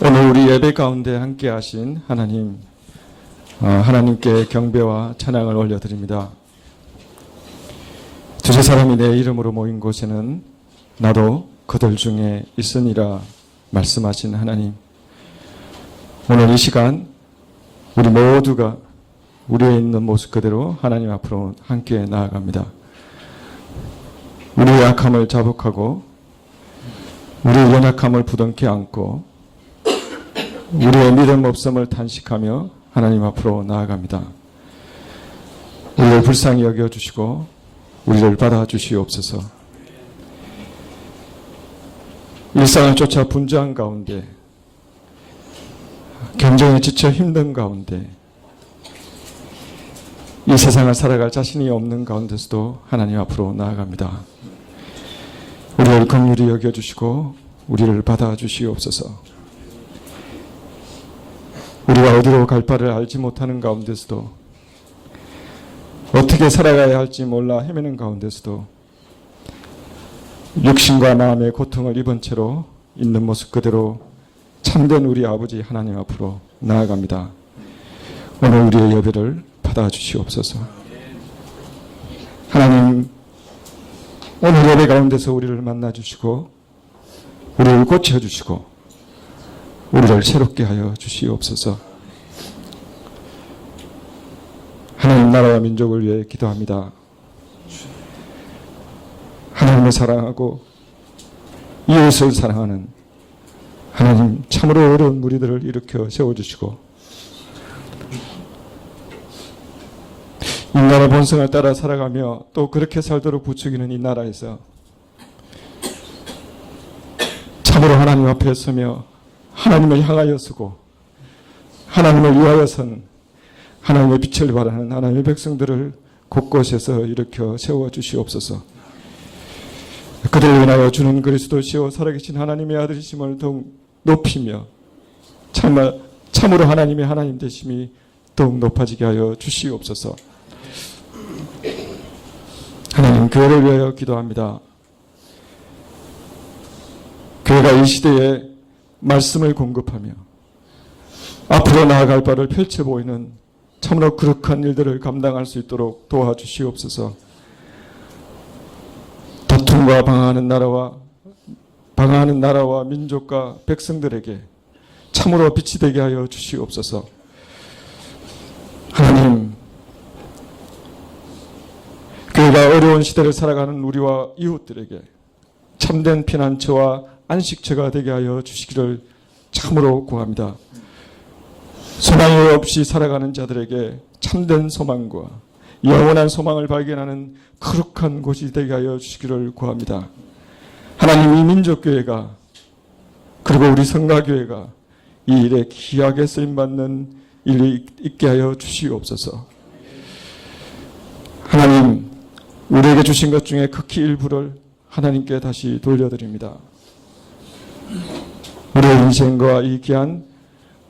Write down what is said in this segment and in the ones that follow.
오늘 우리 예배 가운데 함께 하신 하나님, 하나님께 경배와 찬양을 올려드립니다. 두세 사람이 내 이름으로 모인 곳에는 나도 그들 중에 있으니라 말씀하신 하나님, 오늘 이 시간 우리 모두가 우리에 있는 모습 그대로 하나님 앞으로 함께 나아갑니다. 우리의 약함을 자복하고 우리의 연약함을 부둥켜 안고 우리의 믿음 없음을 탄식하며 하나님 앞으로 나아갑니다. 우리를 불쌍히 여겨주시고 우리를 받아주시옵소서. 일상을 쫓아 분주한 가운데, 경쟁에 지쳐 힘든 가운데, 이 세상을 살아갈 자신이 없는 가운데서도 하나님 앞으로 나아갑니다. 우리를 긍휼히 여겨주시고 우리를 받아주시옵소서. 우리가 어디로 갈 바를 알지 못하는 가운데서도, 어떻게 살아가야 할지 몰라 헤매는 가운데서도 육신과 마음의 고통을 입은 채로 있는 모습 그대로 참된 우리 아버지 하나님 앞으로 나아갑니다. 오늘 우리의 예배를 받아주시옵소서. 하나님, 오늘 예배 가운데서 우리를 만나주시고 우리를 고쳐주시고 우리를 새롭게 하여 주시옵소서. 하나님 나라와 민족을 위해 기도합니다. 하나님을 사랑하고 이웃을 사랑하는 하나님, 참으로 어려운 무리들을 일으켜 세워주시고 인간의 본성을 따라 살아가며 또 그렇게 살도록 부추기는 이 나라에서 참으로 하나님 앞에 서며 하나님을 향하여 서고 하나님을 위하여 선 하나님의 빛을 바라는 하나님의 백성들을 곳곳에서 일으켜 세워주시옵소서. 그들을 인하여 주는 그리스도시요 살아계신 하나님의 아들이심을 더욱 높이며 참으로 하나님의 하나님 되심이 더욱 높아지게 하여 주시옵소서. 하나님, 교회를 위하여 기도합니다. 교회가 이 시대에 말씀을 공급하며 앞으로 나아갈 바를 펼쳐 보이는 참으로 거룩한 일들을 감당할 수 있도록 도와주시옵소서. 다툼과 방황하는 나라와 민족과 백성들에게 참으로 빛이 되게 하여 주시옵소서. 하나님, 교회가 어려운 시대를 살아가는 우리와 이웃들에게 참된 피난처와 안식처가 되게 하여 주시기를 참으로 구합니다. 소망이 없이 살아가는 자들에게 참된 소망과 영원한 소망을 발견하는 거룩한 곳이 되게 하여 주시기를 구합니다. 하나님, 이 민족교회가 그리고 우리 성가교회가 이 일에 귀하게 쓰임받는 일이 있게 하여 주시옵소서. 하나님, 우리에게 주신 것 중에 극히 일부를 하나님께 다시 돌려드립니다. 우리의 인생과 이 귀한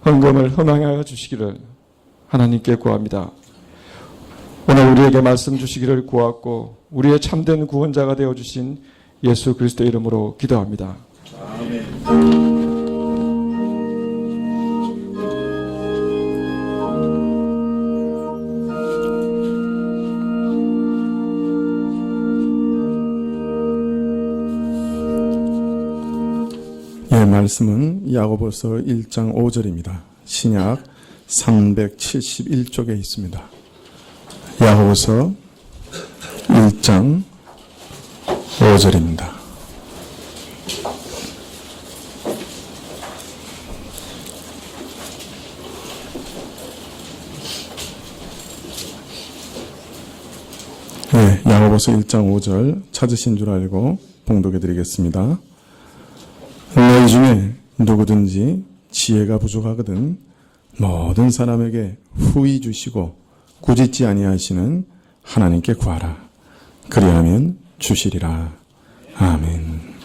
헌금을 허망하여 주시기를 하나님께 구합니다. 오늘 우리에게 말씀 주시기를 구하고 우리의 참된 구원자가 되어주신 예수 그리스도 이름으로 기도합니다. 아멘. 말씀은 야고보서 1장 5절입니다. 신약 371쪽에 있습니다. 야고보서 1장 5절입니다. 네, 야고보서 1장 5절 찾으신 줄 알고 봉독해 드리겠습니다. 너희 중에 누구든지 지혜가 부족하거든 모든 사람에게 후히 주시고 꾸짖지 아니하시는 하나님께 구하라. 그리하면 주시리라. 아멘.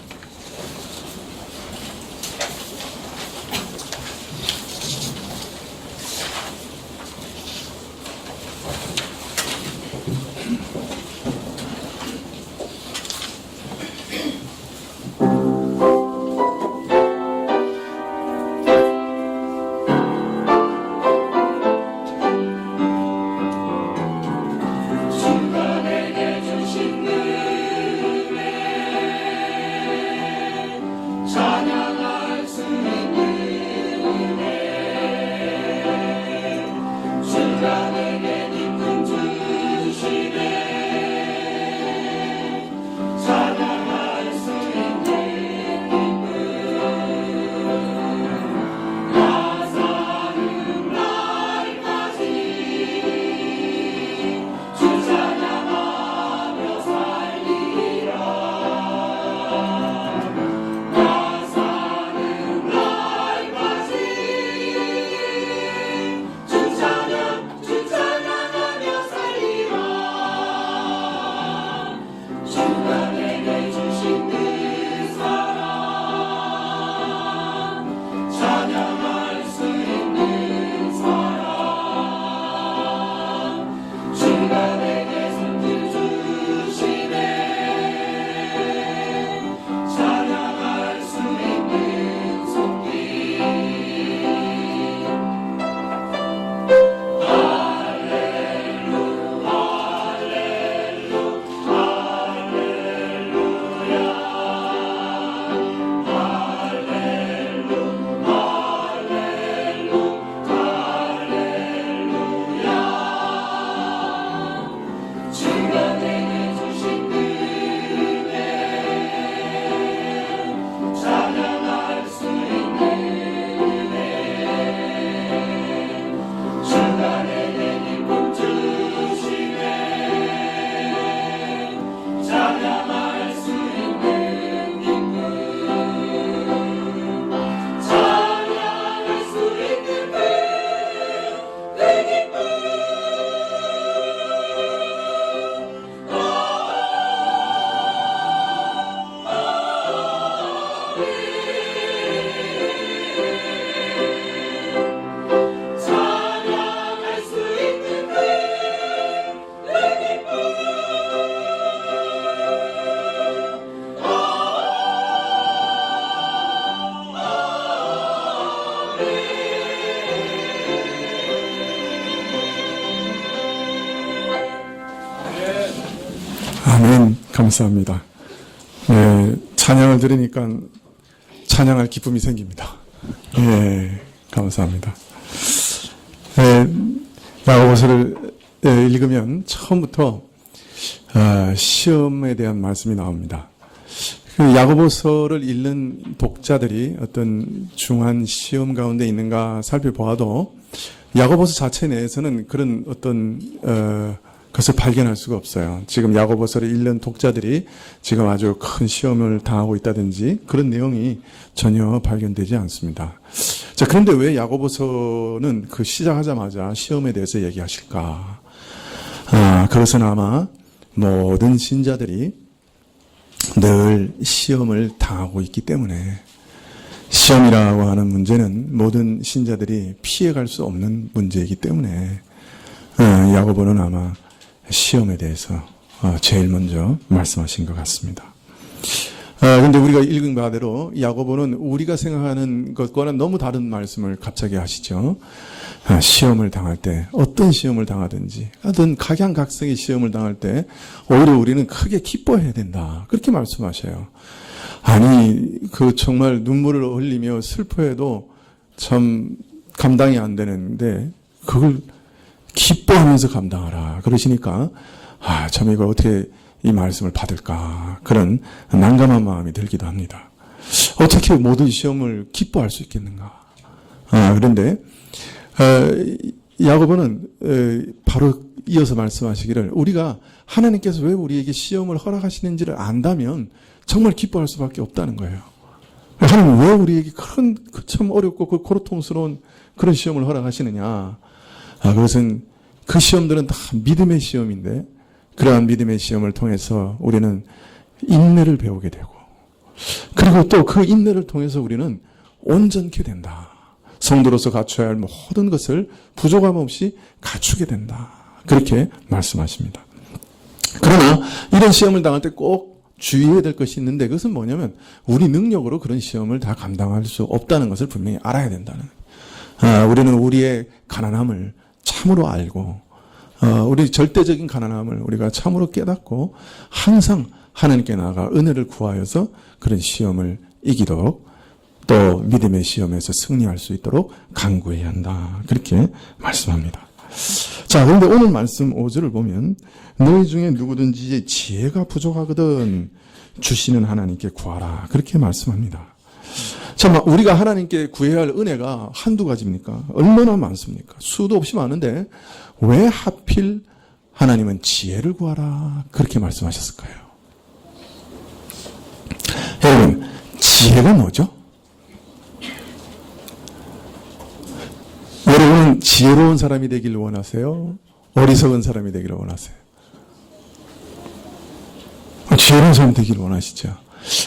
감사합니다. 네, 찬양을 들으니까 찬양할 기쁨이 생깁니다. 네, 감사합니다. 네, 야고보서를 읽으면 처음부터 시험에 대한 말씀이 나옵니다. 그 야고보서를 읽는 독자들이 어떤 중한 시험 가운데 있는가 살펴보아도 야고보서 자체 내에서는 그런 어떤 것을 발견할 수가 없어요. 지금 야고보서를 읽는 독자들이 지금 아주 큰 시험을 당하고 있다든지 그런 내용이 전혀 발견되지 않습니다. 자, 그런데 왜 야고보서는 그 시작하자마자 시험에 대해서 얘기하실까? 그것은 아마 모든 신자들이 늘 시험을 당하고 있기 때문에, 시험이라고 하는 문제는 모든 신자들이 피해갈 수 없는 문제이기 때문에 야고보는 아마 시험에 대해서 제일 먼저 말씀하신 것 같습니다. 그런데 우리가 읽은 바대로 야고보는 우리가 생각하는 것과는 너무 다른 말씀을 갑자기 하시죠. 시험을 당할 때, 어떤 시험을 당하든지, 어떤 각양각색의 시험을 당할 때 오히려 우리는 크게 기뻐해야 된다, 그렇게 말씀하셔요. 아니, 정말 눈물을 흘리며 슬퍼해도 참 감당이 안 되는데 그걸 기뻐하면서 감당하라 그러시니까 참 이거 어떻게 이 말씀을 받을까, 그런 난감한 마음이 들기도 합니다. 어떻게 모든 시험을 기뻐할 수 있겠는가? 그런데 야고보는 바로 이어서 말씀하시기를, 우리가 하나님께서 왜 우리에게 시험을 허락하시는지를 안다면 정말 기뻐할 수밖에 없다는 거예요. 하나님 왜 우리에게 참 어렵고 고통스러운 그런 시험을 허락하시느냐? 그것은 그 시험들은 다 믿음의 시험인데, 그러한 믿음의 시험을 통해서 우리는 인내를 배우게 되고, 그리고 또 그 인내를 통해서 우리는 온전케 된다. 성도로서 갖춰야 할 모든 것을 부족함 없이 갖추게 된다, 그렇게 말씀하십니다. 그러나 이런 시험을 당할 때 꼭 주의해야 될 것이 있는데, 그것은 뭐냐면 우리 능력으로 그런 시험을 다 감당할 수 없다는 것을 분명히 알아야 된다는 거예요. 우리는 우리의 가난함을 참으로 알고, 우리 절대적인 가난함을 우리가 참으로 깨닫고 항상 하나님께 나아가 은혜를 구하여서 그런 시험을 이기도록, 또 믿음의 시험에서 승리할 수 있도록 간구해야 한다, 그렇게 말씀합니다. 자, 그런데 오늘 말씀 5절을 보면 너희 중에 누구든지 지혜가 부족하거든 주시는 하나님께 구하라, 그렇게 말씀합니다. 참, 우리가 하나님께 구해야 할 은혜가 한두 가지입니까? 얼마나 많습니까? 수도 없이 많은데 왜 하필 하나님은 지혜를 구하라, 그렇게 말씀하셨을까요? 여러분, 지혜가 뭐죠? 여러분은 지혜로운 사람이 되기를 원하세요? 어리석은 사람이 되기를 원하세요? 지혜로운 사람이 되기를 원하시죠.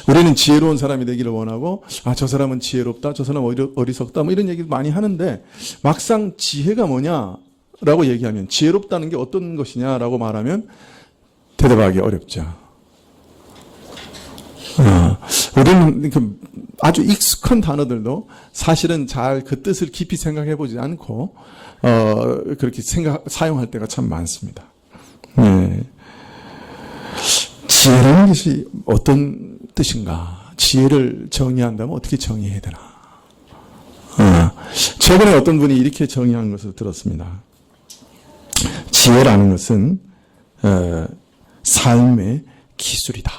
우리는 지혜로운 사람이 되기를 원하고, 저 사람은 지혜롭다, 저 사람은 어리석다, 이런 얘기를 많이 하는데, 막상 지혜가 뭐냐라고 얘기하면, 지혜롭다는 게 어떤 것이냐라고 말하면 대답하기 어렵죠. 우리는 아주 익숙한 단어들도 사실은 잘 그 뜻을 깊이 생각해 보지 않고 그렇게 사용할 때가 참 많습니다. 지혜라는 것이 어떤 뜻인가? 지혜를 정의한다면 어떻게 정의해야 되나? 최근에 어떤 분이 이렇게 정의한 것을 들었습니다. 지혜라는 것은 삶의 기술이다.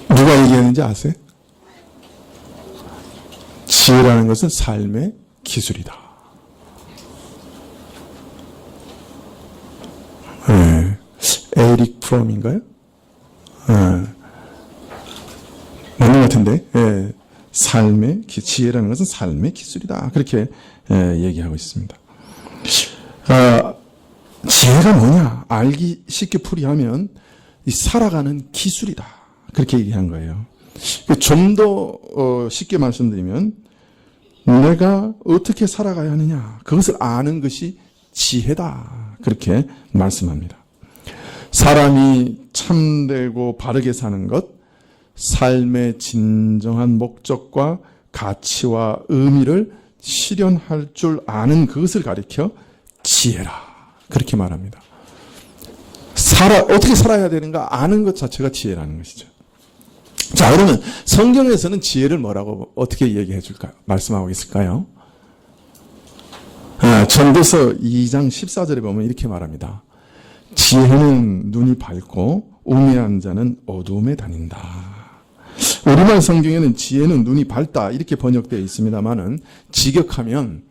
누가 얘기했는지 아세요? 지혜라는 것은 삶의 기술이다. 에릭 프롬인가요? 맞는 것 같은데, 지혜라는 것은 삶의 기술이다, 그렇게 얘기하고 있습니다. 지혜가 뭐냐? 알기 쉽게 풀이하면 이 살아가는 기술이다, 그렇게 얘기한 거예요. 좀 더 쉽게 말씀드리면, 내가 어떻게 살아가야 하느냐, 그것을 아는 것이 지혜다, 그렇게 말씀합니다. 사람이 참되고 바르게 사는 것, 삶의 진정한 목적과 가치와 의미를 실현할 줄 아는 그것을 가리켜 지혜라, 그렇게 말합니다. 어떻게 살아야 되는가 아는 것 자체가 지혜라는 것이죠. 자, 그러면 성경에서는 지혜를 뭐라고 어떻게 얘기해 줄까요? 말씀하고 있을까요? 전도서 2장 14절에 보면 이렇게 말합니다. 지혜는 눈이 밝고 우매한 자는 어두움에 다닌다. 우리말 성경에는 지혜는 눈이 밝다 이렇게 번역되어 있습니다만은 직역하면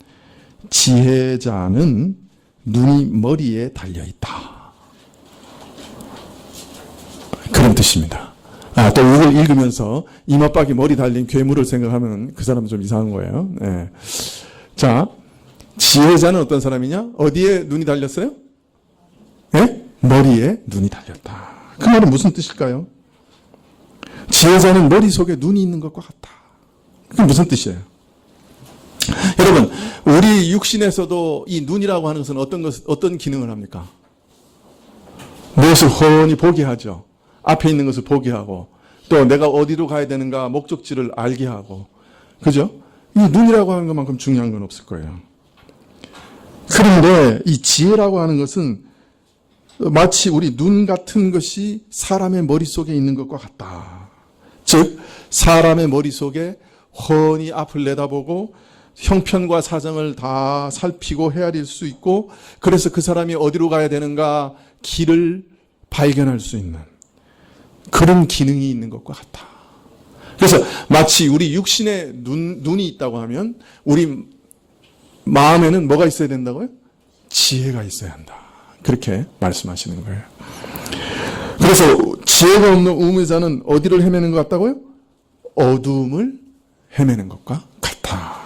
지혜자는 눈이 머리에 달려있다. 그런 뜻입니다. 또 이걸 읽으면서 이마박이 머리 달린 괴물을 생각하면 그 사람은 좀 이상한 거예요. 네. 자, 지혜자는 어떤 사람이냐? 어디에 눈이 달렸어요? 네? 머리에 눈이 달렸다. 그 말은 무슨 뜻일까요? 지혜자는 머릿속에 눈이 있는 것과 같다. 그게 무슨 뜻이에요? 여러분, 우리 육신에서도 이 눈이라고 하는 것은 어떤 기능을 합니까? 무엇을 훤히 보게 하죠. 앞에 있는 것을 보게 하고, 또 내가 어디로 가야 되는가 목적지를 알게 하고, 그죠? 이 눈이라고 하는 것만큼 중요한 건 없을 거예요. 그런데 이 지혜라고 하는 것은 마치 우리 눈 같은 것이 사람의 머릿속에 있는 것과 같다. 즉, 사람의 머릿속에 훤히 앞을 내다보고 형편과 사정을 다 살피고 헤아릴 수 있고, 그래서 그 사람이 어디로 가야 되는가 길을 발견할 수 있는 그런 기능이 있는 것과 같다. 그래서 마치 우리 육신에 눈이 있다고 하면 우리 마음에는 뭐가 있어야 된다고요? 지혜가 있어야 한다. 그렇게 말씀하시는 거예요. 그래서 지혜가 없는 우매자는 어디를 헤매는 것 같다고요? 어둠을 헤매는 것과 같다.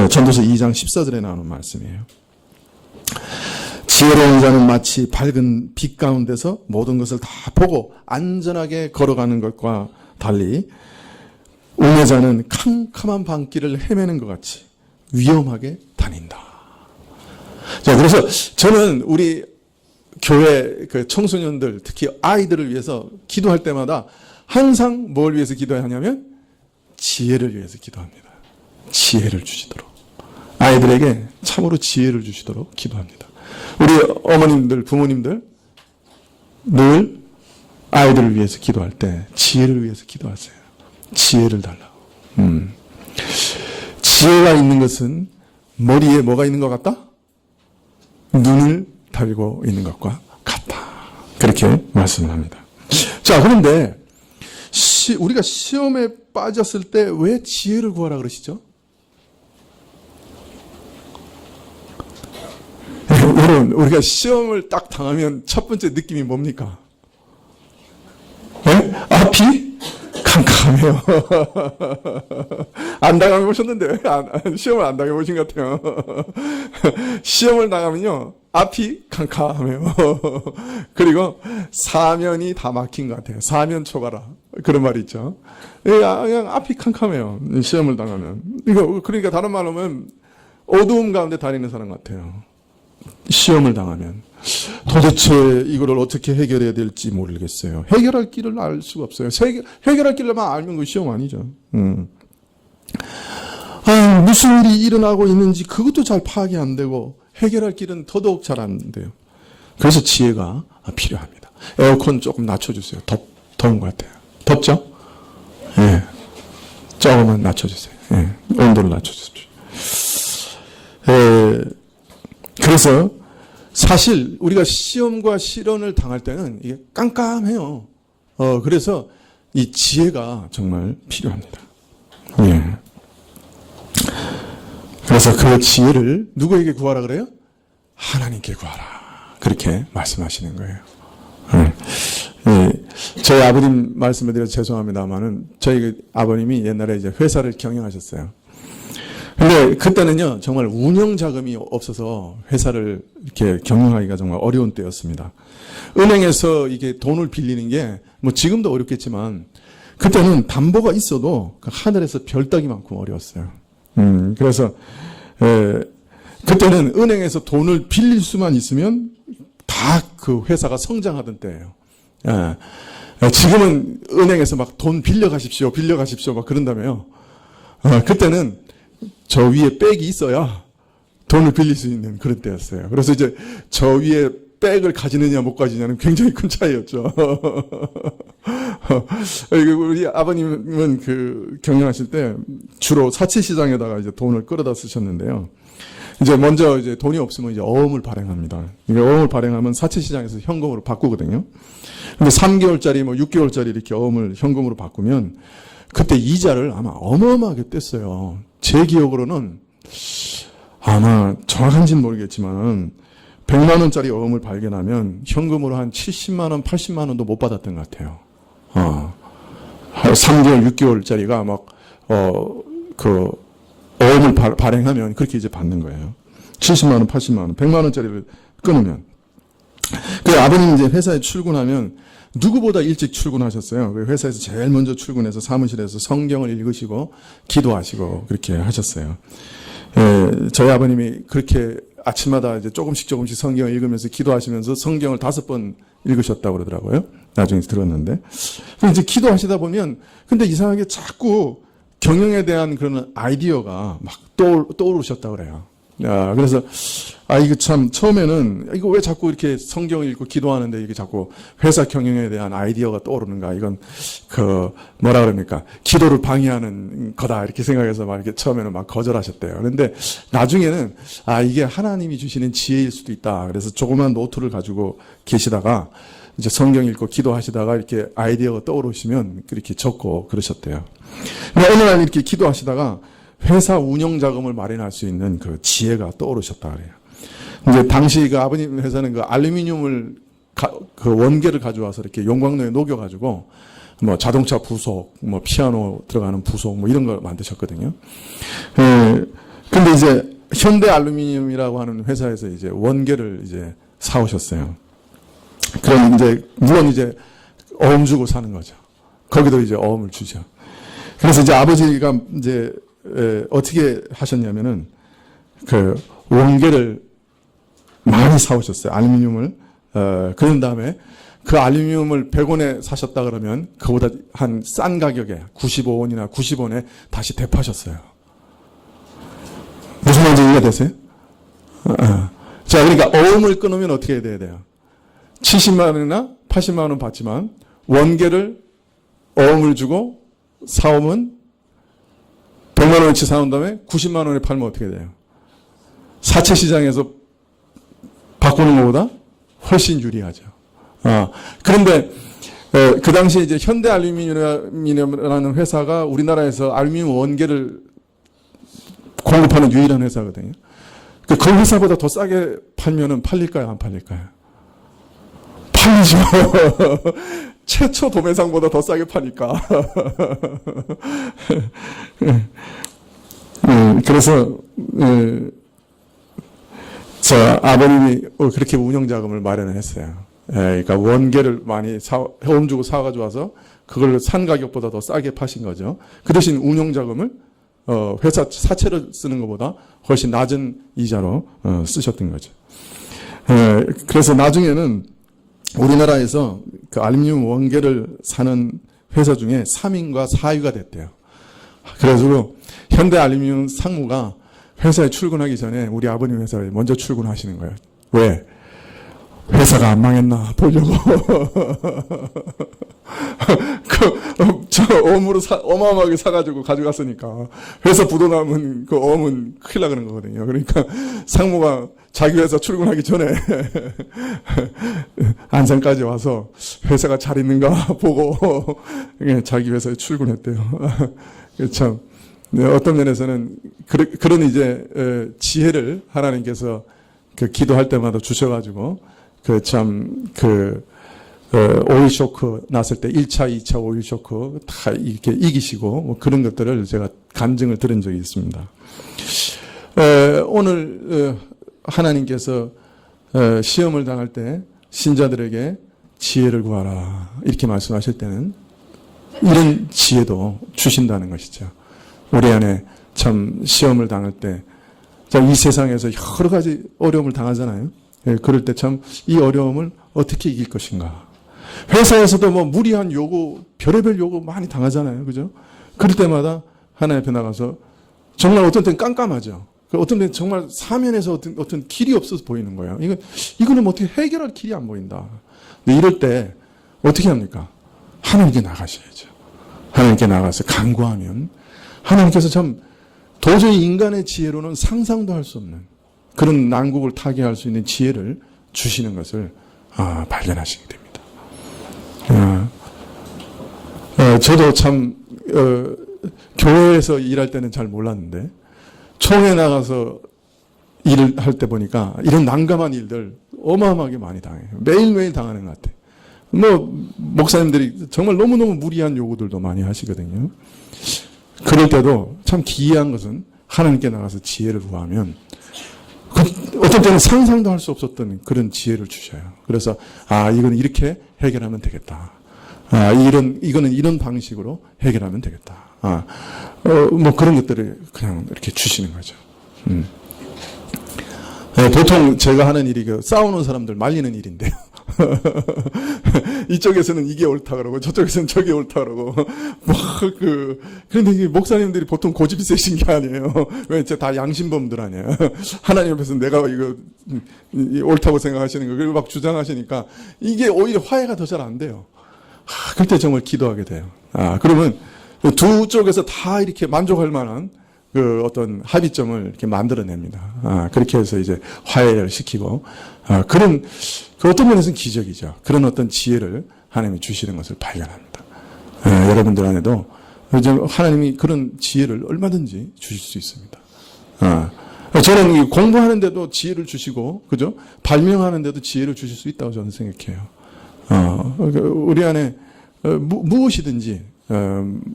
전도서 2장 14절에 나오는 말씀이에요. 지혜로운 자는 마치 밝은 빛 가운데서 모든 것을 다 보고 안전하게 걸어가는 것과 달리 우매자는 캄캄한 밤길을 헤매는 것 같이 위험하게 다닌다. 자, 그래서 저는 우리 교회 그 청소년들, 특히 아이들을 위해서 기도할 때마다 항상 뭘 위해서 기도하냐면 지혜를 위해서 기도합니다. 지혜를 주시도록. 아이들에게 참으로 지혜를 주시도록 기도합니다. 우리 어머님들, 부모님들 늘 아이들을 위해서 기도할 때 지혜를 위해서 기도하세요. 지혜를 달라고. 지혜가 있는 것은 머리에 뭐가 있는 것 같다? 눈을 달고 있는 것과 같다. 그렇게 말씀을 합니다. 자, 그런데 우리가 시험에 빠졌을 때 왜 지혜를 구하라 그러시죠? 여러분, 우리가 시험을 딱 당하면 첫 번째 느낌이 뭡니까? 네? 앞이 캄캄해요. 안 당해보셨는데 왜 시험을 안 당해보신 것 같아요. 시험을 당하면요 앞이 캄캄해요. 그리고 사면이 다 막힌 것 같아요. 사면 초가라 그런 말이 있죠. 그냥 앞이 캄캄해요. 시험을 당하면. 그러니까 다른 말로 하면 어두움 가운데 다니는 사람 같아요. 시험을 당하면 도대체 이거를 어떻게 해결해야 될지 모르겠어요. 해결할 길을 알 수가 없어요. 해결할 길만 알면 그 시험 아니죠. 무슨 일이 일어나고 있는지 그것도 잘 파악이 안 되고 해결할 길은 더더욱 잘 안 돼요. 그래서 지혜가 필요합니다. 에어컨 조금 낮춰주세요. 더운 것 같아요. 덥죠? 예. 조금만 낮춰주세요. 예. 온도를 낮춰주십시오. 그래서 사실 우리가 시험과 시련을 당할 때는 이게 깜깜해요. 그래서 이 지혜가 정말 필요합니다. 예. 그래서 그 지혜를 누구에게 구하라 그래요? 하나님께 구하라. 그렇게 말씀하시는 거예요. 저희 아버님 말씀을 드려서 죄송합니다만은 저희 아버님이 옛날에 이제 회사를 경영하셨어요. 근데 그때는요, 정말 운영 자금이 없어서 회사를 이렇게 경영하기가 정말 어려운 때였습니다. 은행에서 이게 돈을 빌리는 게 뭐 지금도 어렵겠지만 그때는 담보가 있어도 하늘에서 별 따기만큼 어려웠어요. 그래서 그때는 은행에서 돈을 빌릴 수만 있으면 다 그 회사가 성장하던 때예요. 지금은 은행에서 막 돈 빌려가십시오 막 그런다며요. 그때는 저 위에 백이 있어야 돈을 빌릴 수 있는 그런 때였어요. 그래서 이제 저 위에 백을 가지느냐 못 가지냐는 굉장히 큰 차이였죠. 우리 아버님은 그 경영하실 때 주로 사채시장에다가 이제 돈을 끌어다 쓰셨는데요. 이제 먼저 이제 돈이 없으면 이제 어음을 발행합니다. 이게 어음을 발행하면 사채시장에서 현금으로 바꾸거든요. 근데 3개월짜리 뭐 6개월짜리 이렇게 어음을 현금으로 바꾸면 그때 이자를 아마 어마어마하게 뗐어요. 제 기억으로는 아마 정확한지는 모르겠지만 100만 원짜리 어음을 발견하면 현금으로 한 70만 원, 80만 원도 못 받았던 것 같아요. 3개월, 6개월짜리가 막 그 어음을 발행하면 그렇게 이제 받는 거예요. 70만 원, 80만 원, 100만 원짜리를 끊으면. 그 아버님 이제 회사에 출근하면 누구보다 일찍 출근하셨어요. 회사에서 제일 먼저 출근해서 사무실에서 성경을 읽으시고 기도하시고 그렇게 하셨어요. 저희 아버님이 그렇게 아침마다 이제 조금씩 성경을 읽으면서 기도하시면서 성경을 5번 읽으셨다고 그러더라고요. 나중에 들었는데. 이제 기도하시다 보면 근데 이상하게 자꾸 경영에 대한 그런 아이디어가 막 떠오르셨다고 그래요. 그래서 이거 참 처음에는 이거 왜 자꾸 이렇게 성경을 읽고 기도하는데 이게 자꾸 회사 경영에 대한 아이디어가 떠오르는가, 이건 그 뭐라 그럽니까, 기도를 방해하는 거다 이렇게 생각해서 막 이렇게 처음에는 막 거절하셨대요. 그런데 나중에는 이게 하나님이 주시는 지혜일 수도 있다. 그래서 조그만 노트를 가지고 계시다가 이제 성경 읽고 기도하시다가 이렇게 아이디어가 떠오르시면 그렇게 적고 그러셨대요. 근데 어느 날 이렇게 기도하시다가 회사 운영 자금을 마련할 수 있는 그 지혜가 떠오르셨다 그래요. 이제 당시 그 아버님 회사는 그 알루미늄을 그 원계를 가져와서 이렇게 용광로에 녹여가지고 뭐 자동차 부속, 뭐 피아노 들어가는 부속, 뭐 이런 걸 만드셨거든요. 근데 이제 현대 알루미늄이라고 하는 회사에서 이제 원계를 이제 사오셨어요. 그럼 이제 물론 이제 어음 주고 사는 거죠. 거기도 이제 어음을 주죠. 그래서 이제 아버지가 이제 어떻게 하셨냐면은 그 원계를 많이 사오셨어요. 알루미늄을. 그런 다음에 그 알루미늄을 100원에 사셨다 그러면 그보다 한 싼 가격에 95원이나 90원에 다시 되파셨어요. 무슨 말인지 이해가 되세요? 자, 그러니까 어음을 끊으면 어떻게 해야 돼요? 70만 원이나 80만 원 받지만 원계를 어음을 주고 사오면 100만 원어치 사온 다음에 90만 원에 팔면 어떻게 돼요? 사채 시장에서 바꾸는 것보다 훨씬 유리하죠. 그런데 그 당시에 이제 현대 알루미늄이라는 회사가 우리나라에서 알루미늄 원계를 공급하는 유일한 회사거든요. 그 회사보다 더 싸게 팔면은 팔릴까요? 안 팔릴까요? 팔리죠. 최초 도매상보다 더 싸게 파니까. 그래서 저 아버님이 그렇게 운영 자금을 마련을 했어요. 그러니까 원계를 많이 어음 주고 사가지고 와서 그걸 산 가격보다 더 싸게 파신 거죠. 그 대신 운영 자금을 회사 사채를 쓰는 것보다 훨씬 낮은 이자로 쓰셨던 거죠. 그래서 나중에는 우리나라에서 그 알루미늄 원계를 사는 회사 중에 3위인가 4위가 됐대요. 그래가지고 현대 알루미늄 상무가 회사에 출근하기 전에 우리 아버님 회사에 먼저 출근하시는 거예요. 왜? 회사가 안 망했나 보려고. 저 어음으로 어마어마하게 사가지고 가져갔으니까 회사 부도 나면 그 어음은 큰일 나는 거거든요. 그러니까 상무가 자기 회사 출근하기 전에 안산까지 와서 회사가 잘 있는가 보고 자기 회사에 출근했대요. 참 어떤 면에서는 그런 이제 지혜를 하나님께서 그 기도할 때마다 주셔가지고 오일 쇼크 났을 때 1차, 2차 오일 쇼크 다 이렇게 이기시고 뭐 그런 것들을 제가 간증을 들은 적이 있습니다. 오늘 하나님께서 시험을 당할 때 신자들에게 지혜를 구하라 이렇게 말씀하실 때는 이런 지혜도 주신다는 것이죠. 우리 안에 참 시험을 당할 때 이 세상에서 여러 가지 어려움을 당하잖아요. 그럴 때 참 이 어려움을 어떻게 이길 것인가. 회사에서도 뭐 무리한 요구, 별의별 요구 많이 당하잖아요. 그죠? 그럴 때마다 하나님 앞에 나가서 정말 어떤 때는 깜깜하죠. 그 어떤 데는 정말 사면에서 어떤 길이 없어서 보이는 거예요. 이거는 뭐 어떻게 해결할 길이 안 보인다. 근데 이럴 때 어떻게 합니까? 하나님께 나가셔야죠. 하나님께 나가서 간구하면 하나님께서 참 도저히 인간의 지혜로는 상상도 할 수 없는 그런 난국을 타개할 수 있는 지혜를 주시는 것을 발견하시게 됩니다. 저도 참 교회에서 일할 때는 잘 몰랐는데 총회 나가서 일을 할 때 보니까 이런 난감한 일들 어마어마하게 많이 당해요. 매일매일 당하는 것 같아요. 목사님들이 정말 너무너무 무리한 요구들도 많이 하시거든요. 그럴 때도 참 기이한 것은 하나님께 나가서 지혜를 구하면 어떤 때는 상상도 할 수 없었던 그런 지혜를 주셔요. 그래서 이건 이렇게 해결하면 되겠다. 이거는 이런 방식으로 해결하면 되겠다. 뭐 그런 것들을 그냥 이렇게 주시는 거죠. 보통 제가 하는 일이 싸우는 사람들 말리는 일인데요. 이쪽에서는 이게 옳다 그러고 저쪽에서는 저게 옳다 그러고 그런데 이게 목사님들이 보통 고집이 세신 게 아니에요. 왜 다 양심범들 아니에요. 하나님 앞에서 내가 이거 옳다고 생각하시는 거 그리고 막 주장하시니까 이게 오히려 화해가 더 잘 안 돼요. 그때 정말 기도하게 돼요. 그러면 두 쪽에서 다 이렇게 만족할 만한 그 어떤 합의점을 이렇게 만들어냅니다. 그렇게 해서 이제 화해를 시키고, 그런, 그 어떤 면에서는 기적이죠. 그런 어떤 지혜를 하나님이 주시는 것을 발견합니다. 여러분들 안에도 하나님이 그런 지혜를 얼마든지 주실 수 있습니다. 저는 공부하는데도 지혜를 주시고, 그죠? 발명하는데도 지혜를 주실 수 있다고 저는 생각해요. 우리 안에 무엇이든지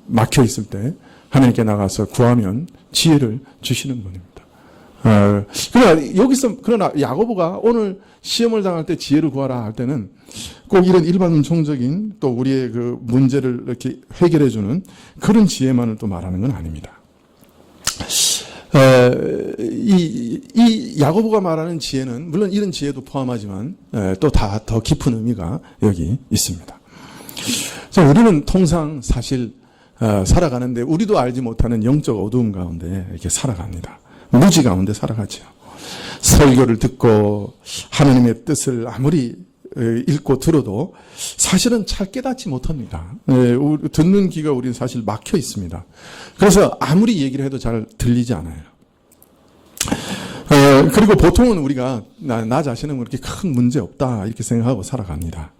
막혀 있을 때 하나님께 나가서 구하면 지혜를 주시는 분입니다. 그러나 야고보가 오늘 시험을 당할 때 지혜를 구하라 할 때는 꼭 이런 일반적인 또 우리의 그 문제를 이렇게 해결해주는 그런 지혜만을 또 말하는 건 아닙니다. 이 야고보가 말하는 지혜는 물론 이런 지혜도 포함하지만 또 다 더 깊은 의미가 여기 있습니다. 우리는 통상 사실 살아가는데 우리도 알지 못하는 영적 어두움 가운데 이렇게 살아갑니다. 무지 가운데 살아가죠. 설교를 듣고 하나님의 뜻을 아무리 읽고 들어도 사실은 잘 깨닫지 못합니다. 듣는 귀가 우리는 사실 막혀 있습니다. 그래서 아무리 얘기를 해도 잘 들리지 않아요. 그리고 보통은 우리가 나 자신은 그렇게 큰 문제 없다 이렇게 생각하고 살아갑니다.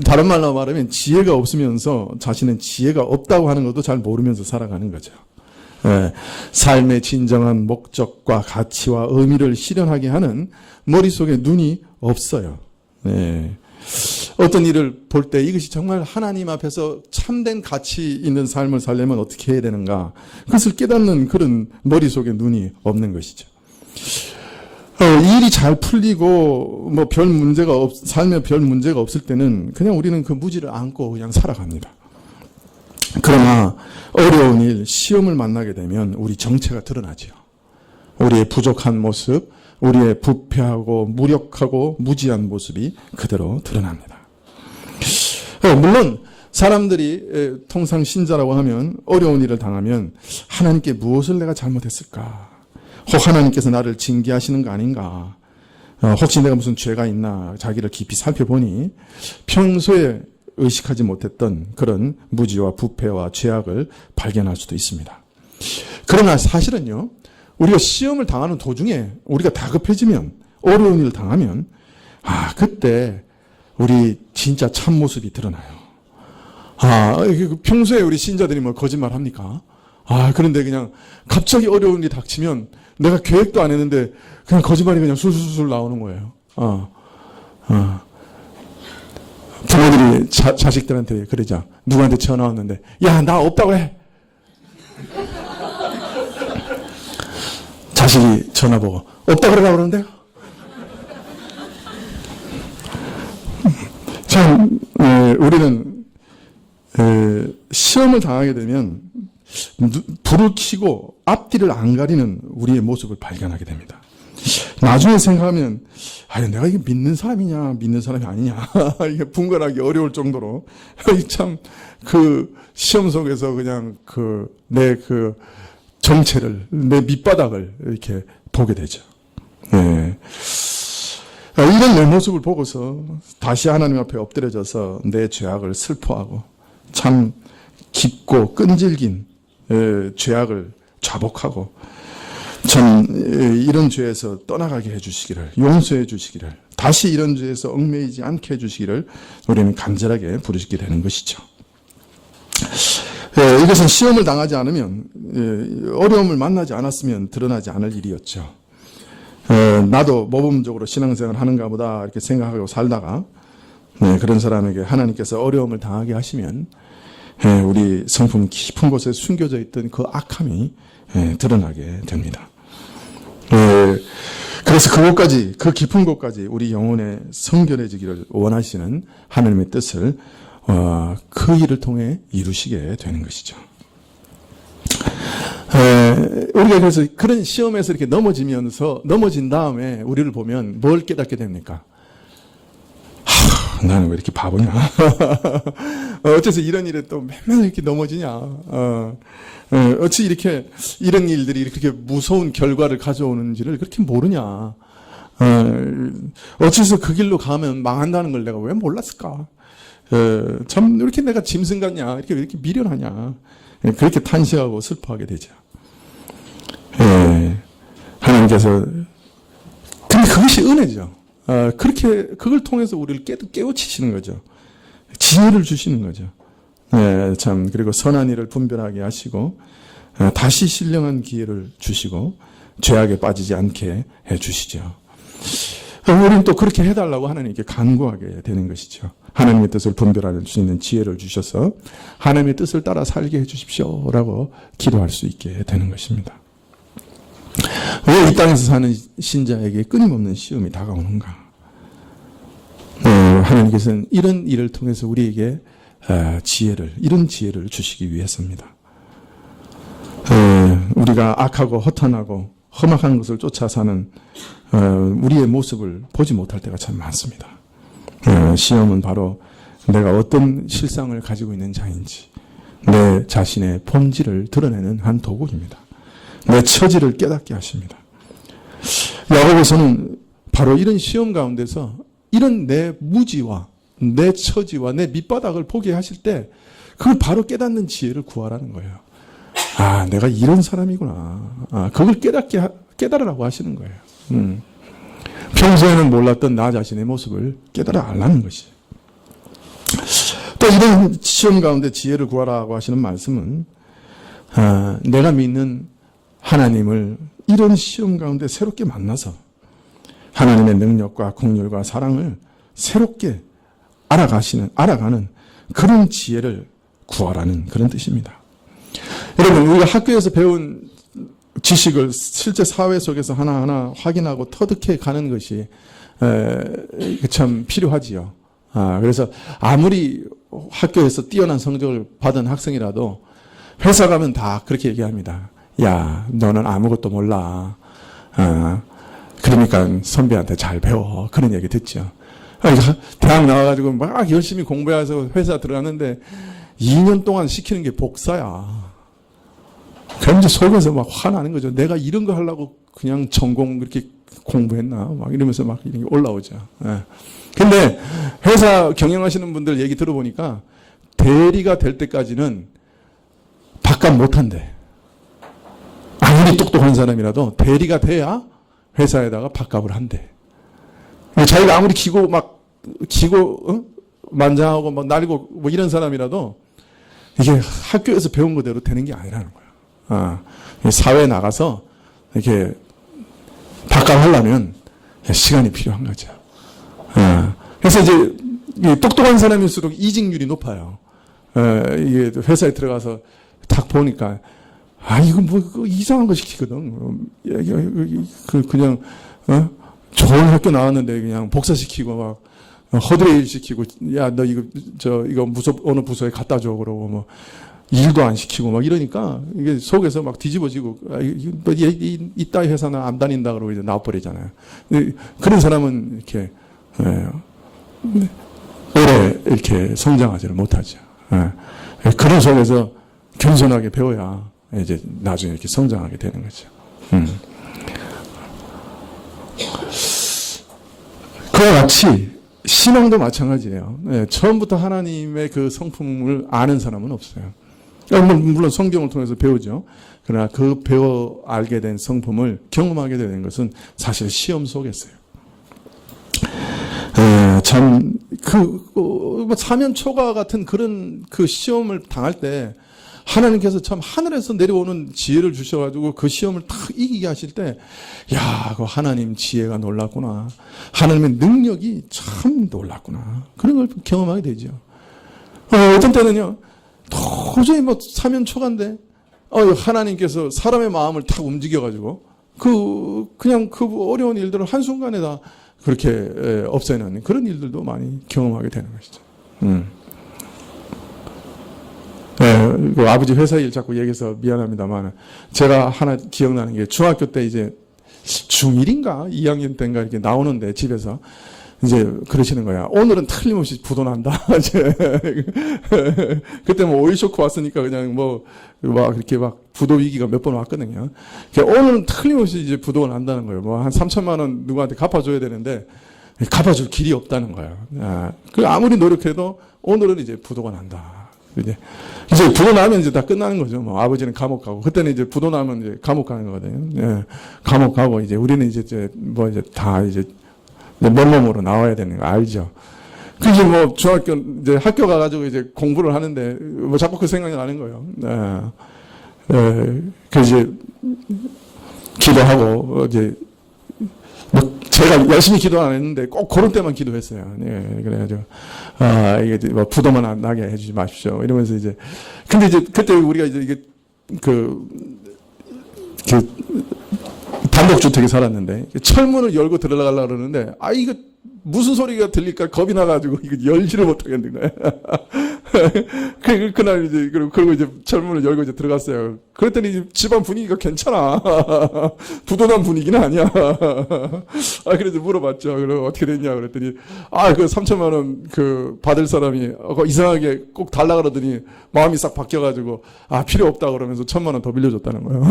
다른 말로 말하면 지혜가 없으면서 자신은 지혜가 없다고 하는 것도 잘 모르면서 살아가는 거죠. 삶의 진정한 목적과 가치와 의미를 실현하게 하는 머릿속에 눈이 없어요. 어떤 일을 볼 때 이것이 정말 하나님 앞에서 참된 가치 있는 삶을 살려면 어떻게 해야 되는가 그것을 깨닫는 그런 머릿속에 눈이 없는 것이죠. 일이 잘 풀리고 뭐 별 문제가 삶에 별 문제가 없을 때는 그냥 우리는 그 무지를 안고 그냥 살아갑니다. 그러나 어려운 일, 시험을 만나게 되면 우리 정체가 드러나죠. 우리의 부족한 모습, 우리의 부패하고 무력하고 무지한 모습이 그대로 드러납니다. 물론 사람들이 통상 신자라고 하면 어려운 일을 당하면 하나님께 무엇을 내가 잘못했을까? 혹 하나님께서 나를 징계하시는 거 아닌가? 혹시 내가 무슨 죄가 있나? 자기를 깊이 살펴보니 평소에 의식하지 못했던 그런 무지와 부패와 죄악을 발견할 수도 있습니다. 그러나 사실은요, 우리가 시험을 당하는 도중에 우리가 다급해지면 어려운 일을 당하면 그때 우리 진짜 참모습이 드러나요. 평소에 우리 신자들이 뭐 거짓말 합니까? 그런데 그냥 갑자기 어려운 일이 닥치면 내가 계획도 안 했는데 그냥 거짓말이 그냥 술술술 나오는 거예요. 부모들이 자식들한테 그러자. 누구한테 전화 왔는데 야, 나 없다고 해. 자식이 전화 보고 없다 그러라고 그러는데요. 참 우리는 시험을 당하게 되면 불을 켜고 앞뒤를 안 가리는 우리의 모습을 발견하게 됩니다. 나중에 생각하면 내가 이게 믿는 사람이냐 믿는 사람이 아니냐 이게 분간하기 어려울 정도로 참 그 시험 속에서 그냥 내 정체를, 내 밑바닥을 이렇게 보게 되죠. 네. 이런 내 모습을 보고서 다시 하나님 앞에 엎드려져서 내 죄악을 슬퍼하고 참 깊고 끈질긴 죄악을 자복하고 참 이런 죄에서 떠나가게 해주시기를, 용서해 주시기를, 다시 이런 죄에서 얽매이지 않게 해주시기를 우리는 간절하게 부르시게 되는 것이죠. 이것은 시험을 당하지 않으면, 어려움을 만나지 않았으면 드러나지 않을 일이었죠. 나도 모범적으로 신앙생활을 하는가 보다 이렇게 생각하고 살다가 그런 사람에게 하나님께서 어려움을 당하게 하시면 우리 성품 깊은 곳에 숨겨져 있던 그 악함이 드러나게 됩니다. 그래서 그곳까지, 그 깊은 곳까지 우리 영혼에 성결해지기를 원하시는 하나님의 뜻을 그 일을 통해 이루시게 되는 것이죠. 우리가 그래서 그런 시험에서 이렇게 넘어진 다음에 우리를 보면 뭘 깨닫게 됩니까? 나는 왜 이렇게 바보냐? 어째서 이런 일에 또 맨날 이렇게 넘어지냐? 어찌 이렇게 이런 일들이 이렇게 무서운 결과를 가져오는지를 그렇게 모르냐? 어째서 그 길로 가면 망한다는 걸 내가 왜 몰랐을까? 참 이렇게 내가 짐승 같냐? 이렇게 왜 이렇게 미련하냐? 그렇게 탄식하고 슬퍼하게 되죠. 하나님께서, 근데 그것이 은혜죠. 그렇게, 그걸 통해서 우리를 깨우치시는 거죠. 지혜를 주시는 거죠. 참, 그리고 선한 일을 분별하게 하시고, 다시 신령한 기회를 주시고, 죄악에 빠지지 않게 해 주시죠. 우리는 또 그렇게 해달라고 하나님께 간구하게 되는 것이죠. 하나님의 뜻을 분별할 수 있는 지혜를 주셔서 하나님의 뜻을 따라 살게 해 주십시오라고 기도할 수 있게 되는 것입니다. 왜 이 땅에서 사는 신자에게 끊임없는 시험이 다가오는가? 하나님께서는 이런 일을 통해서 우리에게 이런 지혜를 주시기 위해서입니다. 우리가 악하고 허탄하고 험악한 것을 쫓아 사는 우리의 모습을 보지 못할 때가 참 많습니다. 시험은 바로 내가 어떤 실상을 가지고 있는 자인지, 내 자신의 본질을 드러내는 한 도구입니다. 내 처지를 깨닫게 하십니다. 야고보서는 바로 이런 시험 가운데서 이런 내 무지와 내 처지와 내 밑바닥을 보게 하실 때 그걸 바로 깨닫는 지혜를 구하라는 거예요. 아, 내가 이런 사람이구나. 그걸 깨달으라고 하시는 거예요. 평소에는 몰랐던 나 자신의 모습을 깨달아 알라는 것이. 또 이런 시험 가운데 지혜를 구하라고 하시는 말씀은 내가 믿는 하나님을 이런 시험 가운데 새롭게 만나서 하나님의 능력과 긍휼과 사랑을 새롭게 알아가는 그런 지혜를 구하라는 그런 뜻입니다. 여러분, 우리가 학교에서 배운 지식을 실제 사회 속에서 하나하나 확인하고 터득해 가는 것이 참 필요하지요. 그래서 아무리 학교에서 뛰어난 성적을 받은 학생이라도 회사 가면 다 그렇게 얘기합니다. 야, 너는 아무것도 몰라. 그러니까 선배한테 잘 배워. 그런 얘기 듣죠. 대학 나와가지고 막 열심히 공부해서 회사 들어갔는데 2년 동안 시키는 게 복사야. 그럼 이제 속에서 막 화나는 거죠. 내가 이런 거 하려고 그냥 전공 그렇게 공부했나? 막 이러면서 막 이런 게 올라오죠. 근데 회사 경영하시는 분들 얘기 들어보니까 대리가 될 때까지는 바깥 못한대. 아무리 똑똑한 사람이라도 대리가 돼야 회사에다가 밥값을 한대. 자기가 아무리 기고 만장하고 막 날리고 뭐 이런 사람이라도 이게 학교에서 배운 거대로 되는 게 아니라는 거야. 사회에 나가서 이렇게 밥값하려면 시간이 필요한 거죠. 그래서 이제 똑똑한 사람일수록 이직률이 높아요. 이게 회사에 들어가서 딱 보니까 이거 뭐 이상한 거 시키거든. 그냥 좋은 학교 나왔는데 그냥 복사시키고 막 허드레일 시키고, 야 너 이거 어느 부서에 갖다 줘 그러고 뭐 일도 안 시키고 막 이러니까 이게 속에서 막 뒤집어지고, 너 이따위 회사는 안 다닌다 그러고 이제 나와버리잖아요. 그런 사람은 이렇게 오래 이렇게 성장하지를 못하죠. 그런 속에서 겸손하게 배워야 이제 나중에 이렇게 성장하게 되는 거죠. 그와 같이 신앙도 마찬가지예요. 네, 처음부터 하나님의 그 성품을 아는 사람은 없어요. 물론 성경을 통해서 배우죠. 그러나 그 배워 알게 된 성품을 경험하게 되는 것은 사실 시험 속에서요. 사면초가 같은 그런 그 시험을 당할 때 하나님께서 참 하늘에서 내려오는 지혜를 주셔가지고 그 시험을 딱 이기게 하실 때, 야, 그 하나님 지혜가 놀랐구나. 하나님의 능력이 참 놀랐구나. 그런 걸 경험하게 되죠. 어떤 때는요, 도저히 사면초가인데, 하나님께서 사람의 마음을 탁 움직여가지고, 그냥 그 어려운 일들을 한순간에 다 그렇게 없애는 그런 일들도 많이 경험하게 되는 것이죠. 그 아버지 회사 일 자꾸 얘기해서 미안합니다만, 제가 하나 기억나는 게 중학교 때 이제 중1인가 2학년 때인가 이렇게 나오는데 집에서 이제 그러시는 거야. 오늘은 틀림없이 부도난다. 그때 오일 쇼크 왔으니까 그냥 이렇게 부도 위기가 몇 번 왔거든요. 오늘은 틀림없이 이제 부도가 난다는 거예요. 한 3천만 원 누구한테 갚아줘야 되는데 갚아줄 길이 없다는 거예요. 아무리 노력해도 오늘은 이제 부도가 난다. 이제 부도 나면 이제 다 끝나는 거죠. 아버지는 감옥 가고, 그때는 이제 부도 나면 이제 감옥 가는 거거든요. 예, 감옥 가고 이제 우리는 이제 다 이제 맨몸으로 나와야 되는 거 알죠. 그래서 중학교 이제 학교 가가지고 이제 공부를 하는데 자꾸 그 생각이 나는 거예요. 그래서 이제 기도하고 이제 제가 열심히 기도 안 했는데 꼭 그런 때만 기도했어요. 예, 그래가지고 이게 부도만 안 나게 해주지 마십시오. 이러면서 이제 근데 이제 그때 우리가 이제 이게 단독주택에 살았는데 철문을 열고 들어가려고 그러는데 이거 무슨 소리가 들릴까 겁이 나가지고 이거 열지를 못하겠는 거예요. 그날 이제 그리고 이제 철문을 열고 이제 들어갔어요. 그랬더니 이제 집안 분위기가 괜찮아. 부도난 분위기는 아니야. 그래서 물어봤죠. 그럼 어떻게 됐냐 그랬더니 그 3천만 원 받을 사람이 이상하게 꼭 달라 그러더니 마음이 싹 바뀌어가지고 필요 없다 그러면서 1,000만 원 더 빌려줬다는 거예요.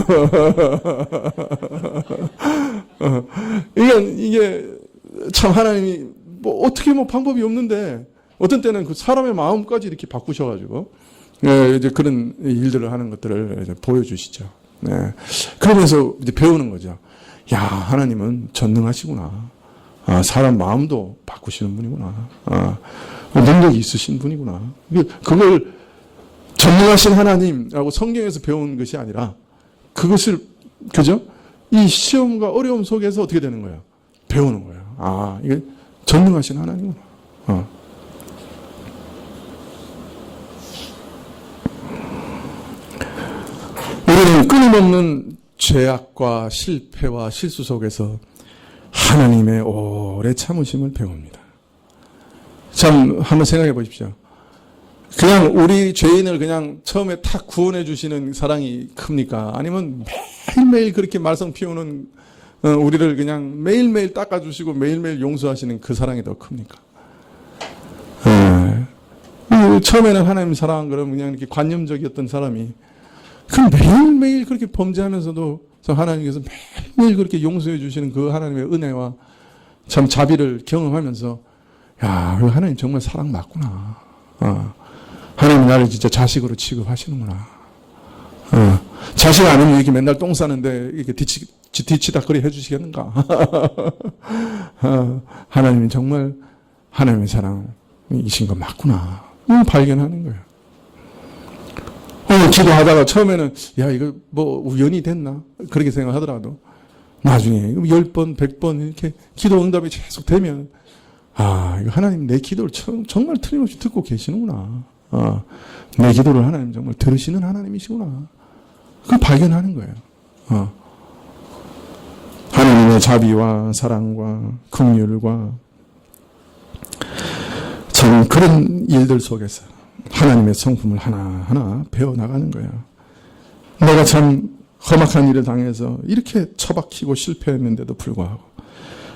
이게 참 하나님이 어떻게 방법이 없는데 어떤 때는 그 사람의 마음까지 이렇게 바꾸셔가지고 이제 그런 일들을 하는 것들을 이제 보여주시죠. 그러면서 이제 배우는 거죠. 야, 하나님은 전능하시구나. 사람 마음도 바꾸시는 분이구나. 능력이 있으신 분이구나. 그걸 전능하신 하나님하고 성경에서 배운 것이 아니라 그것을 그죠? 이 시험과 어려움 속에서 어떻게 되는 거예요? 배우는 거예요. 이게 전능하신 하나님이구나. 우리는 끊임없는 죄악과 실패와 실수 속에서 하나님의 오래 참으심을 배웁니다. 참 한번 생각해 보십시오. 그냥 우리 죄인을 그냥 처음에 탁 구원해 주시는 사랑이 큽니까? 아니면 매일매일 그렇게 말썽 피우는 우리를 그냥 매일매일 닦아주시고 매일매일 용서하시는 그 사랑이 더 큽니까? 처음에는 하나님 사랑 그러면 그냥 이렇게 관념적이었던 사람이 매일매일 그렇게 범죄하면서도 하나님께서 매일매일 그렇게 용서해 주시는 그 하나님의 은혜와 참 자비를 경험하면서 야, 하나님 정말 사랑 맞구나. 하나님 나를 진짜 자식으로 취급하시는구나. 자식 아니면 이렇게 맨날 똥 싸는데 이렇게 뒤치다거리 해주시겠는가? 하나님이 정말 하나님의 사랑이신 거 맞구나. 발견하는 거예요. 기도하다가 처음에는 야 이거 우연이 됐나 그렇게 생각하더라도 나중에 10번 100번 이렇게 기도 응답이 계속 되면 이거 하나님 내 기도를 정말 틀림없이 듣고 계시는구나. 내 기도를 하나님 정말 들으시는 하나님이시구나. 그걸 발견하는 거예요. 하나님의 자비와 사랑과 긍휼과 참 그런 일들 속에서 하나님의 성품을 하나하나 배워나가는 거예요. 내가 참 험악한 일을 당해서 이렇게 처박히고 실패했는데도 불구하고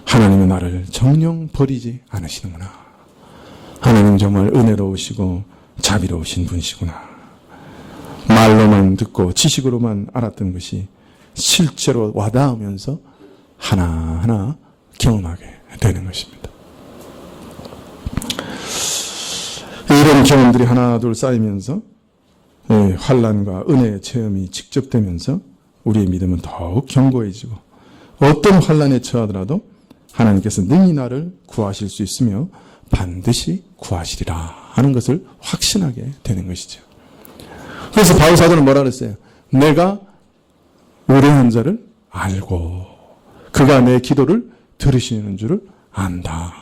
하나님은 나를 정녕 버리지 않으시는구나. 하나님 정말 은혜로우시고 자비로우신 분이시구나. 말로만 듣고 지식으로만 알았던 것이 실제로 와닿으면서 하나하나 경험하게 되는 것입니다. 이런 경험들이 하나 둘 쌓이면서 환난과 은혜의 체험이 직접되면서 우리의 믿음은 더욱 견고해지고 어떤 환난에 처하더라도 하나님께서 능히 나를 구하실 수 있으며 반드시 구하시리라 하는 것을 확신하게 되는 것이죠. 그래서 바울 사도는 뭐라 그랬어요? 내가 의뢰한 자를 알고 그가 내 기도를 들으시는 줄을 안다.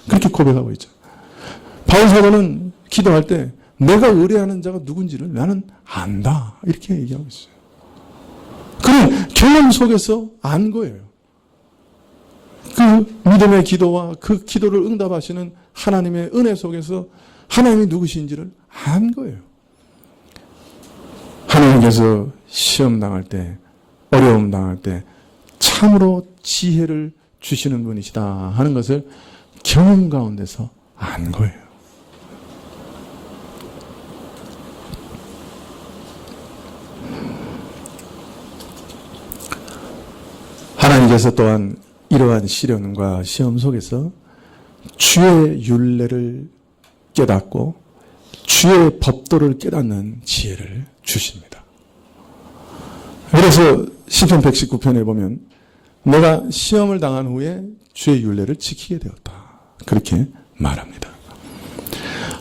그렇게 고백하고 있죠. 바울 사도는 기도할 때 내가 의뢰하는 자가 누군지를 나는 안다. 이렇게 얘기하고 있어요. 그런 경험 속에서 안 거예요. 그 믿음의 기도와 그 기도를 응답하시는 하나님의 은혜 속에서 하나님이 누구신지를 안 거예요. 하나님께서 시험 당할 때, 어려움 당할 때 참으로 지혜를 주시는 분이시다 하는 것을 경험 가운데서 안 거예요. 하나님께서 또한 이러한 시련과 시험 속에서 주의 율례를 깨닫고 주의 법도를 깨닫는 지혜를 주십니다. 그래서 시편 119편에 보면 내가 시험을 당한 후에 주의 율례를 지키게 되었다. 그렇게 말합니다.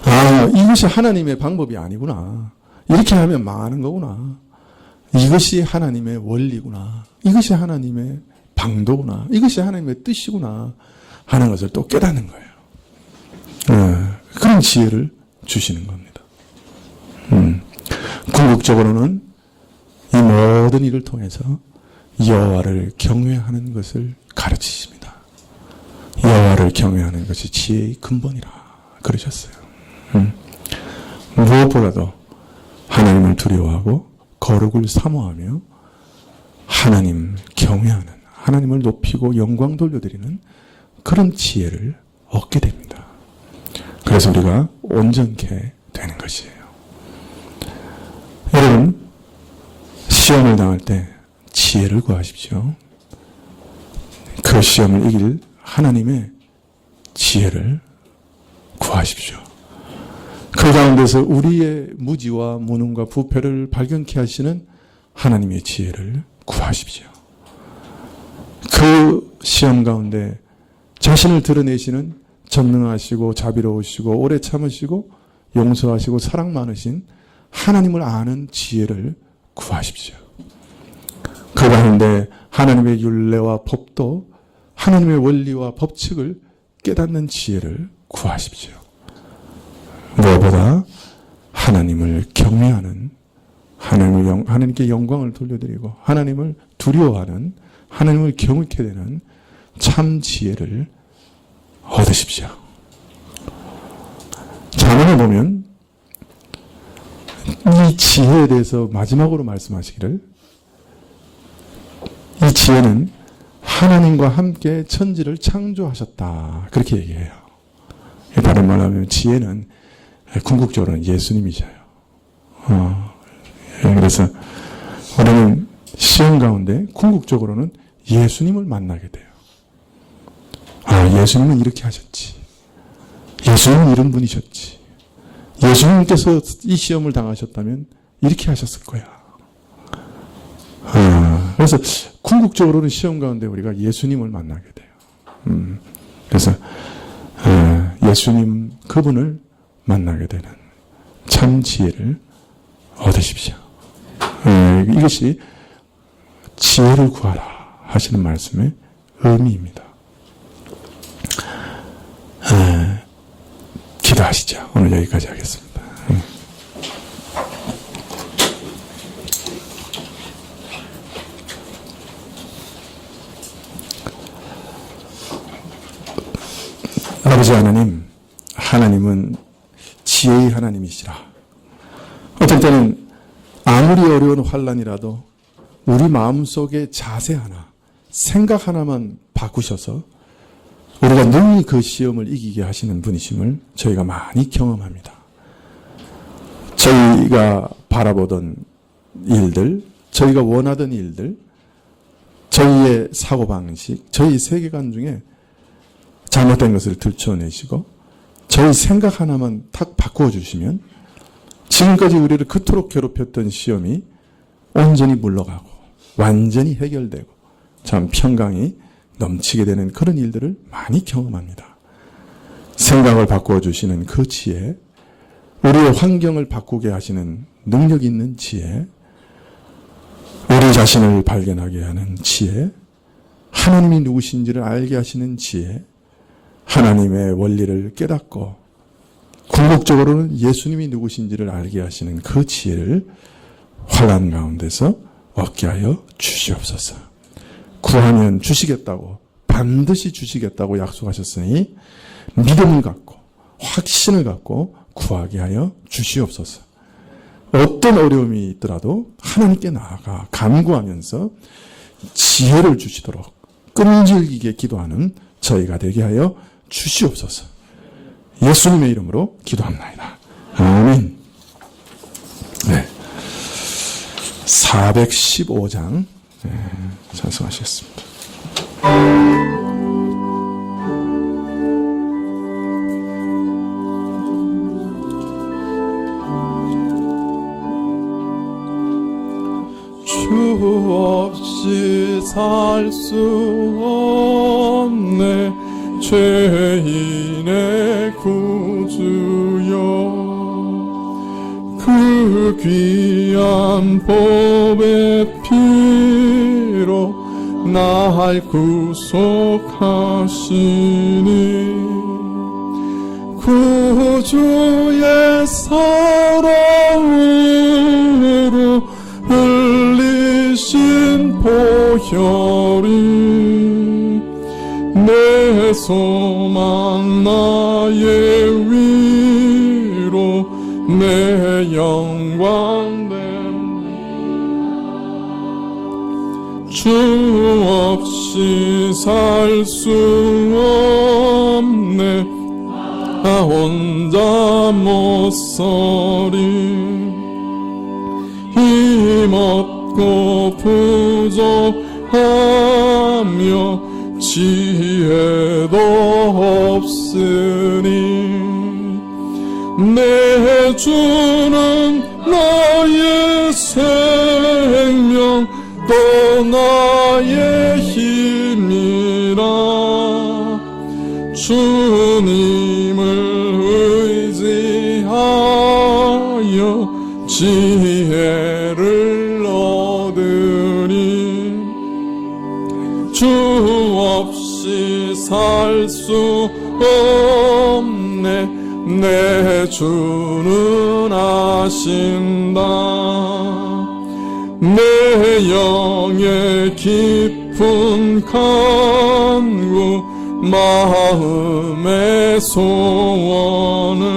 아, 이것이 하나님의 방법이 아니구나. 이렇게 하면 망하는 거구나. 이것이 하나님의 원리구나. 이것이 하나님의 방도구나. 이것이 하나님의 뜻이구나 하는 것을 또 깨닫는 거예요. 그런 지혜를 주시는 겁니다. 궁극적으로는 이 모든 일을 통해서 여호와를 경외하는 것을 가르치십니다. 여호와를 경외하는 것이 지혜의 근본이라 그러셨어요. 무엇보다도 하나님을 두려워하고 거룩을 사모하며 하나님 경외하는, 하나님을 높이고 영광 돌려드리는 그런 지혜를 얻게 됩니다. 그래서 우리가 온전케 되는 것이에요. 여러분, 시험을 당할 때 지혜를 구하십시오. 그 시험을 이길 하나님의 지혜를 구하십시오. 그 가운데서 우리의 무지와 무능과 부패를 발견케 하시는 하나님의 지혜를 구하십시오. 그 시험 가운데 자신을 드러내시는 전능하시고 자비로우시고 오래 참으시고 용서하시고 사랑 많으신 하나님을 아는 지혜를 구하십시오. 그 가운데 하나님의 율례와 법도 하나님의 원리와 법칙을 깨닫는 지혜를 구하십시오. 무엇보다 하나님을 경외하는, 하나님께 영광을 돌려드리고 하나님을 두려워하는, 하나님을 경외케 되는 참 지혜를 얻으십시오. 잠언에 보면 이 지혜에 대해서 마지막으로 말씀하시기를, 이 지혜는 하나님과 함께 천지를 창조하셨다. 그렇게 얘기해요. 다른 말로 하면 지혜는 궁극적으로는 예수님이셔요. 그래서 우리는 시험 가운데 궁극적으로는 예수님을 만나게 돼요. 아, 예수님은 이렇게 하셨지. 예수님은 이런 분이셨지. 예수님께서 이 시험을 당하셨다면 이렇게 하셨을 거야. 그래서 궁극적으로는 시험 가운데 우리가 예수님을 만나게 돼요. 그래서 예수님 그분을 만나게 되는 참 지혜를 얻으십시오. 이것이 지혜를 구하라 하시는 말씀의 의미입니다. 기도하시죠. 오늘 여기까지 하겠습니다. 아버지 하나님, 하나님은 지혜의 하나님이시라. 어떤 때는 아무리 어려운 환난이라도 우리 마음속의 자세 하나, 생각 하나만 바꾸셔서 우리가 능히 그 시험을 이기게 하시는 분이심을 저희가 많이 경험합니다. 저희가 바라보던 일들, 저희가 원하던 일들, 저희의 사고방식, 저희 세계관 중에 잘못된 것을 들춰내시고 저희 생각 하나만 탁 바꾸어 주시면 지금까지 우리를 그토록 괴롭혔던 시험이 온전히 물러가고 완전히 해결되고 참 평강이 넘치게 되는 그런 일들을 많이 경험합니다. 생각을 바꾸어 주시는 그 지혜, 우리의 환경을 바꾸게 하시는 능력 있는 지혜, 우리 자신을 발견하게 하는 지혜, 하나님이 누구신지를 알게 하시는 지혜, 하나님의 원리를 깨닫고 궁극적으로는 예수님이 누구신지를 알게 하시는 그 지혜를 환난 가운데서 얻게 하여 주시옵소서. 구하면 주시겠다고, 반드시 주시겠다고 약속하셨으니 믿음을 갖고 확신을 갖고 구하게 하여 주시옵소서. 어떤 어려움이 있더라도 하나님께 나아가 간구하면서 지혜를 주시도록 끈질기게 기도하는 저희가 되게 하여 주시옵소서. 예수님의 이름으로 기도합니다. 아멘. 네. 415장 찬송하시겠습니다. 주 없이 살 수 없네 죄인의 구주여 그 귀한 보배 피로 날 구속하시니 구주의 사랑으로 흘리신 보혈이 내 소망 나의 위로 내 영광 됩니다. 주 없이 살 수 없네 나 혼자 못 서리 힘없고 부족하며 지혜도 없으니 내 주는 나의 생명 또 나의 힘이라 주님을 의지하여 지혜를 얻으니 주 없이 살 수 없네 내 주는 아신다 내 영의 깊은 간구 마음의 소원은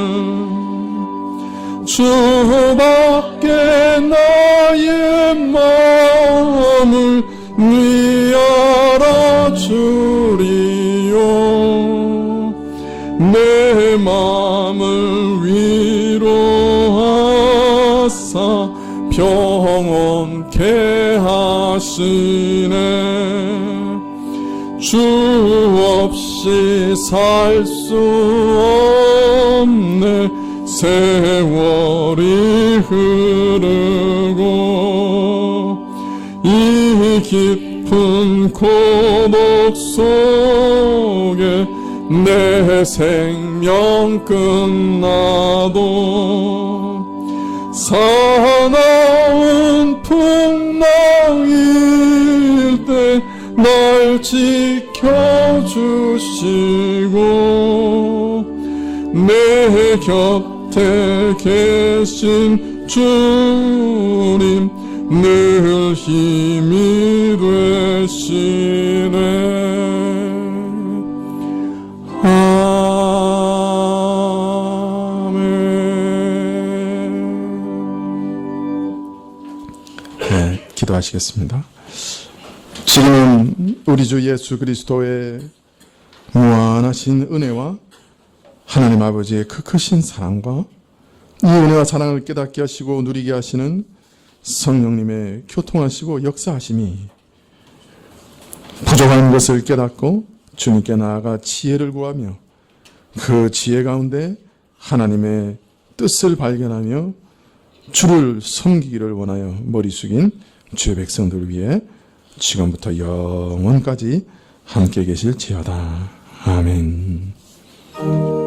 주밖에 나의 마음을 네 알아주리요 내 마음을 위로하사 평온케 하시네 주 없이 살 수 없네 세월이 흐르고 이 깊은 고독 속에 내 생명 끝나도 사나운 풍랑일 때 날 지켜주시고 내 곁에 계신 주님 늘 힘이 되시네 아멘. 네, 기도하시겠습니다. 지금 우리 주 예수 그리스도의 무한하신 은혜와 하나님 아버지의 그 크신 사랑과 이 은혜와 사랑을 깨닫게 하시고 누리게 하시는 성령님의 교통하시고 역사하심이 부족한 것을 깨닫고 주님께 나아가 지혜를 구하며 그 지혜 가운데 하나님의 뜻을 발견하며 주를 섬기기를 원하여 머리 숙인 주의 백성들을 위해 지금부터 영원까지 함께 계실지어다. 아멘.